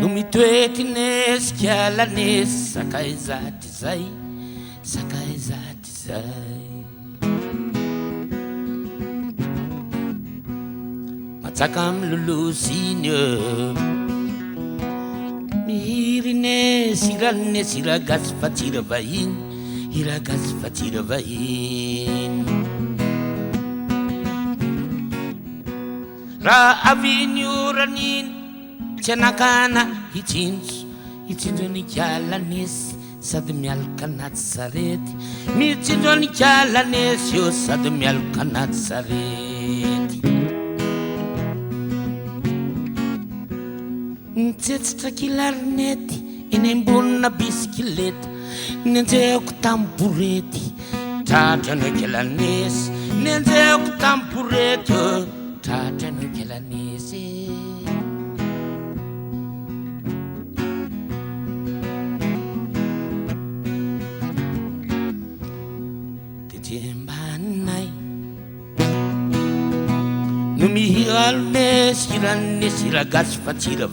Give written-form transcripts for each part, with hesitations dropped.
no mitoeky nesy kiala nesy sakay zaty zay matsaka amy lolosiny mihiry nesy iranesy iragazy fatira vahiny raha aviny oraniny tsy anakana hitsinjo ny kiala nesy sady mialaka anaty sarety mitsinjo ny kiala nesy io sady mialaka anaty sarety nitsetsitra kilarinety eny ambonina bisikileta nenjehako tamy borety tratra no kiala nesy nenjehako tamy borety tratra no kiala nesy tetembannay no mihalo nesy iranesy iragazy fatira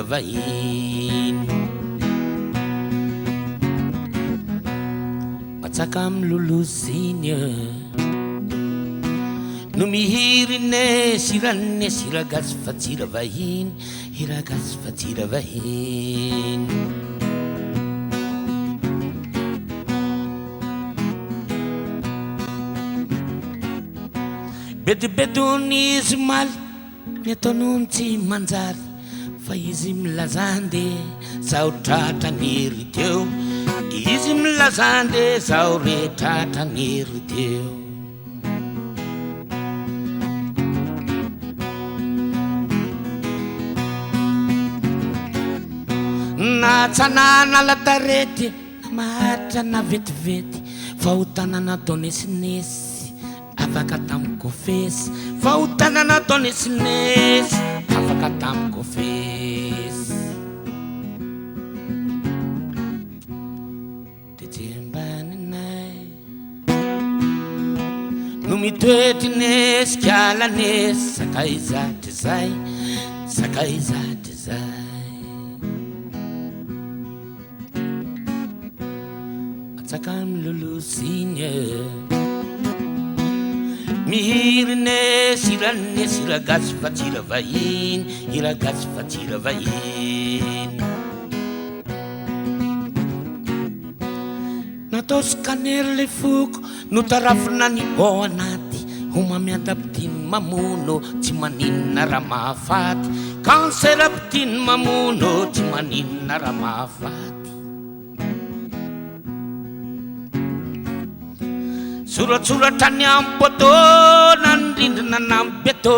vahiny matsaka amy lolosiny no mihiry nesy iranesy iragazy fatira vahiny bedibedonizy maly ny ataonony tsy manjary fa izy milazande zaho tratra niry teo izy milazande zaho re tratra niry teo na tsanana latarety na maharitra na vetivety fa ho tanana taonesinesy afaka tamiko fesy fa ho tanana taonesinesy afaka tamiko fesy tetsembaninay no mitoetry nesy kiala nesy sakay zatry zay matsaka amy lolosiny mihiry nesy iranesy iragazy fatira vahiny natao scanner le foko no tarafina ny ao anaty homamiadapitiny mamono tsy maninona raha mahafaty cancer apitiny mamono tsy maninona raha mahafaty soratsoratra ny ampoto na ny rindrina na amy beto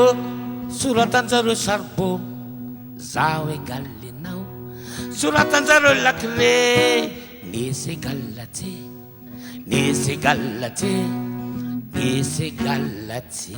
soratanjareo sarbo zaho egalenao soratanjareo lakire nesy egalatsy